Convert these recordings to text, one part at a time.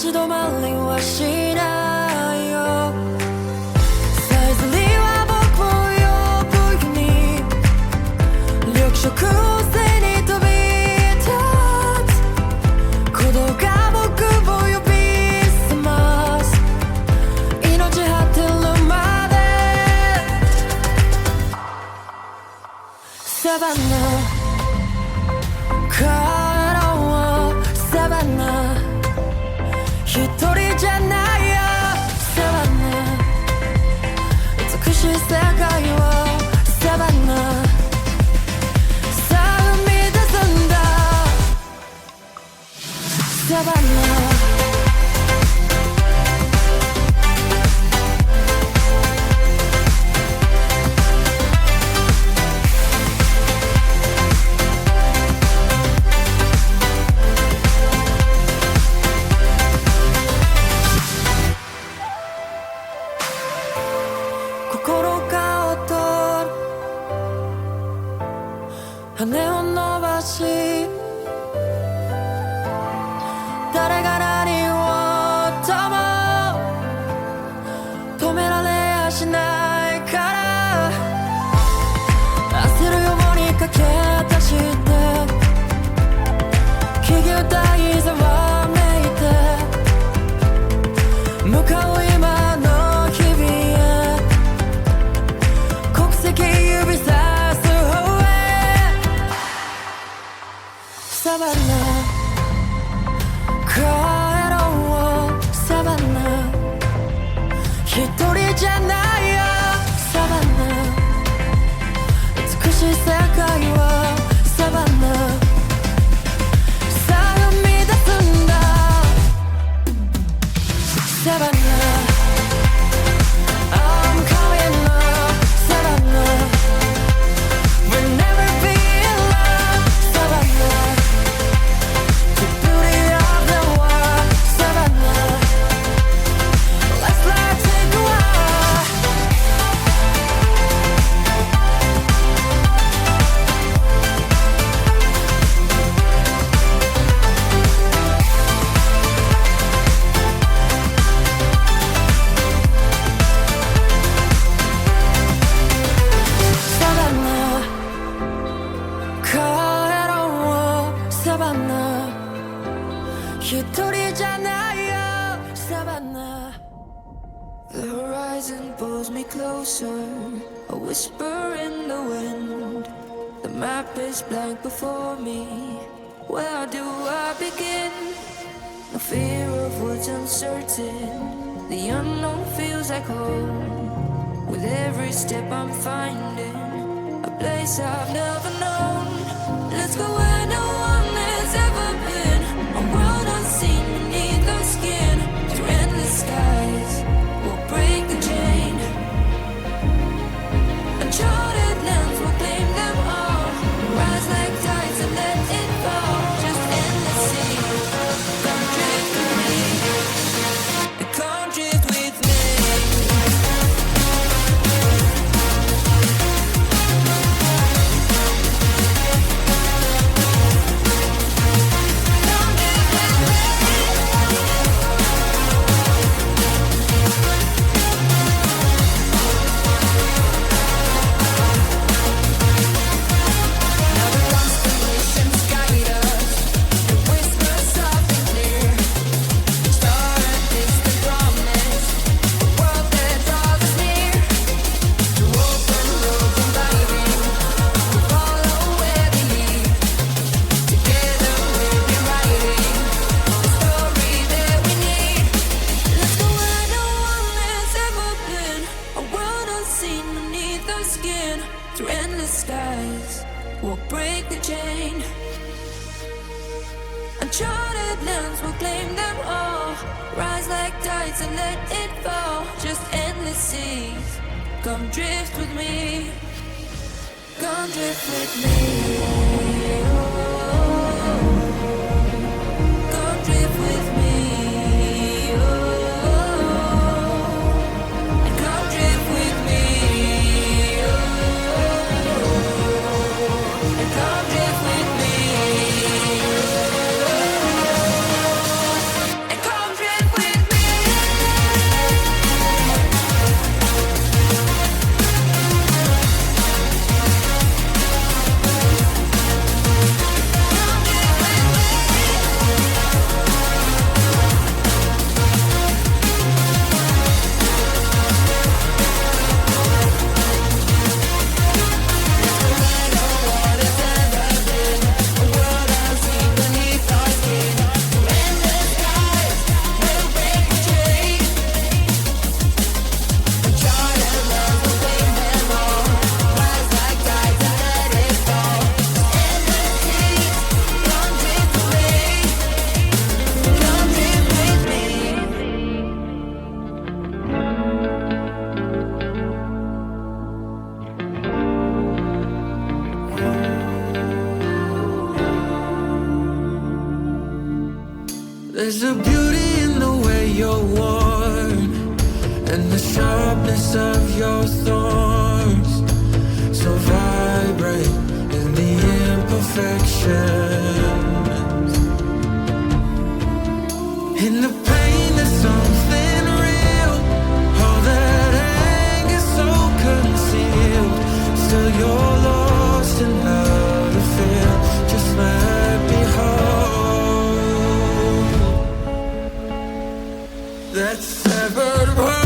ち止まりはしないよ。さえずりは僕を呼ぶように緑色を背に飛び立つ鼓動が僕を呼び覚ます命果てるまでサバナ帰ろうサバナ一人じゃないよサバナ美しい世界をサバナさあ生み出すんだサバナ羽を伸ばし誰が何をとも止められやしないから焦るように駆け出して木々大ざわめいて向かう今の日々へ国籍指さサバナ帰ろうサバナ一人じゃないよサバナ美しい世界をサバナさあ生み出すんだサバナI'm coming up Savannah We'll never be alone Savannah The horizon pulls me closer, a whisper in the wind. The map is blank before me, where do I begin? No fear of what's uncertain, the unknown feels like home. With every step I'm finding a place I've never known. Let's go where no one has ever been, a world unseen beneath our skin. Through endless skies we'll break the chain. Uncharted lands will claim them all. Rise like tides and let it fall. Just endless sea. Come drift with me. Come drift with me. Uncharted lands will claim them all. Rise like tides and let it fall. Just endless seas. Come drift with me. Come drift with me. Come drift with me. And come drift with me. And come drift with me. And come drift. There's a beauty in the way you're worn, and the sharpness of your thorns, so vibrant in the imperfections. In the pain there's something real, all that anger so concealed. Still you're lost in how to feel, just let me hold that severed heart.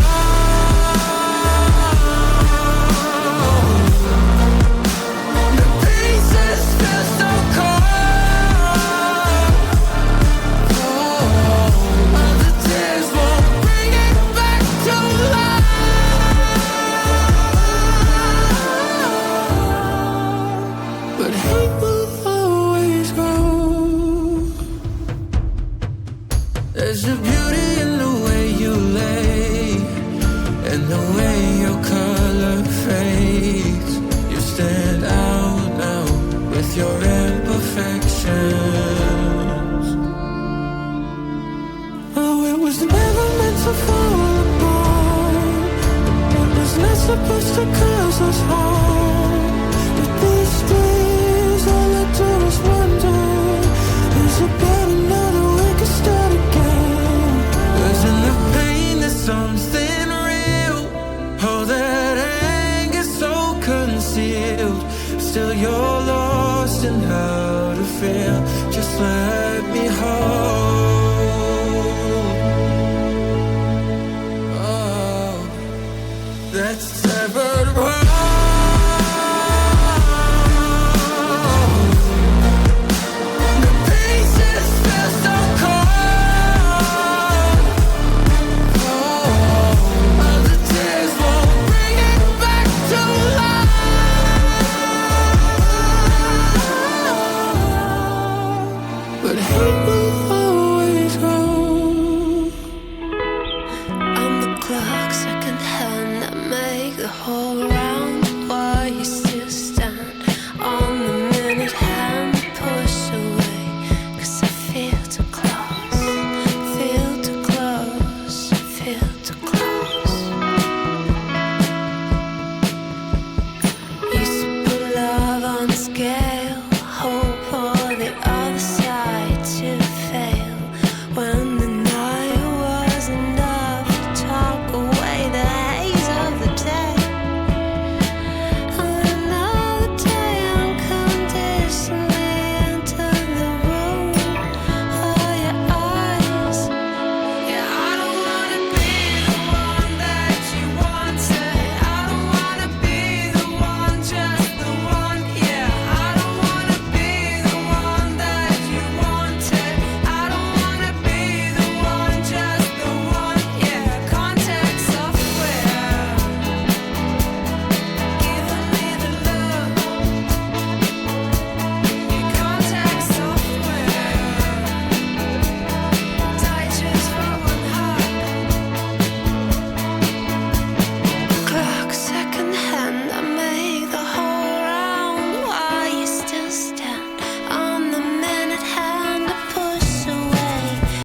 There's a beauty in the way you lay, and the way your color fades. You stand out now with your imperfections. Oh, it was never meant to fall apart. It was not supposed to cause us harm. But these days all I do is wonder, is it better now that we can start again? 'Cause in the pain there's something real, all that anger so concealed. Still you're lost in how to feel, just let me hold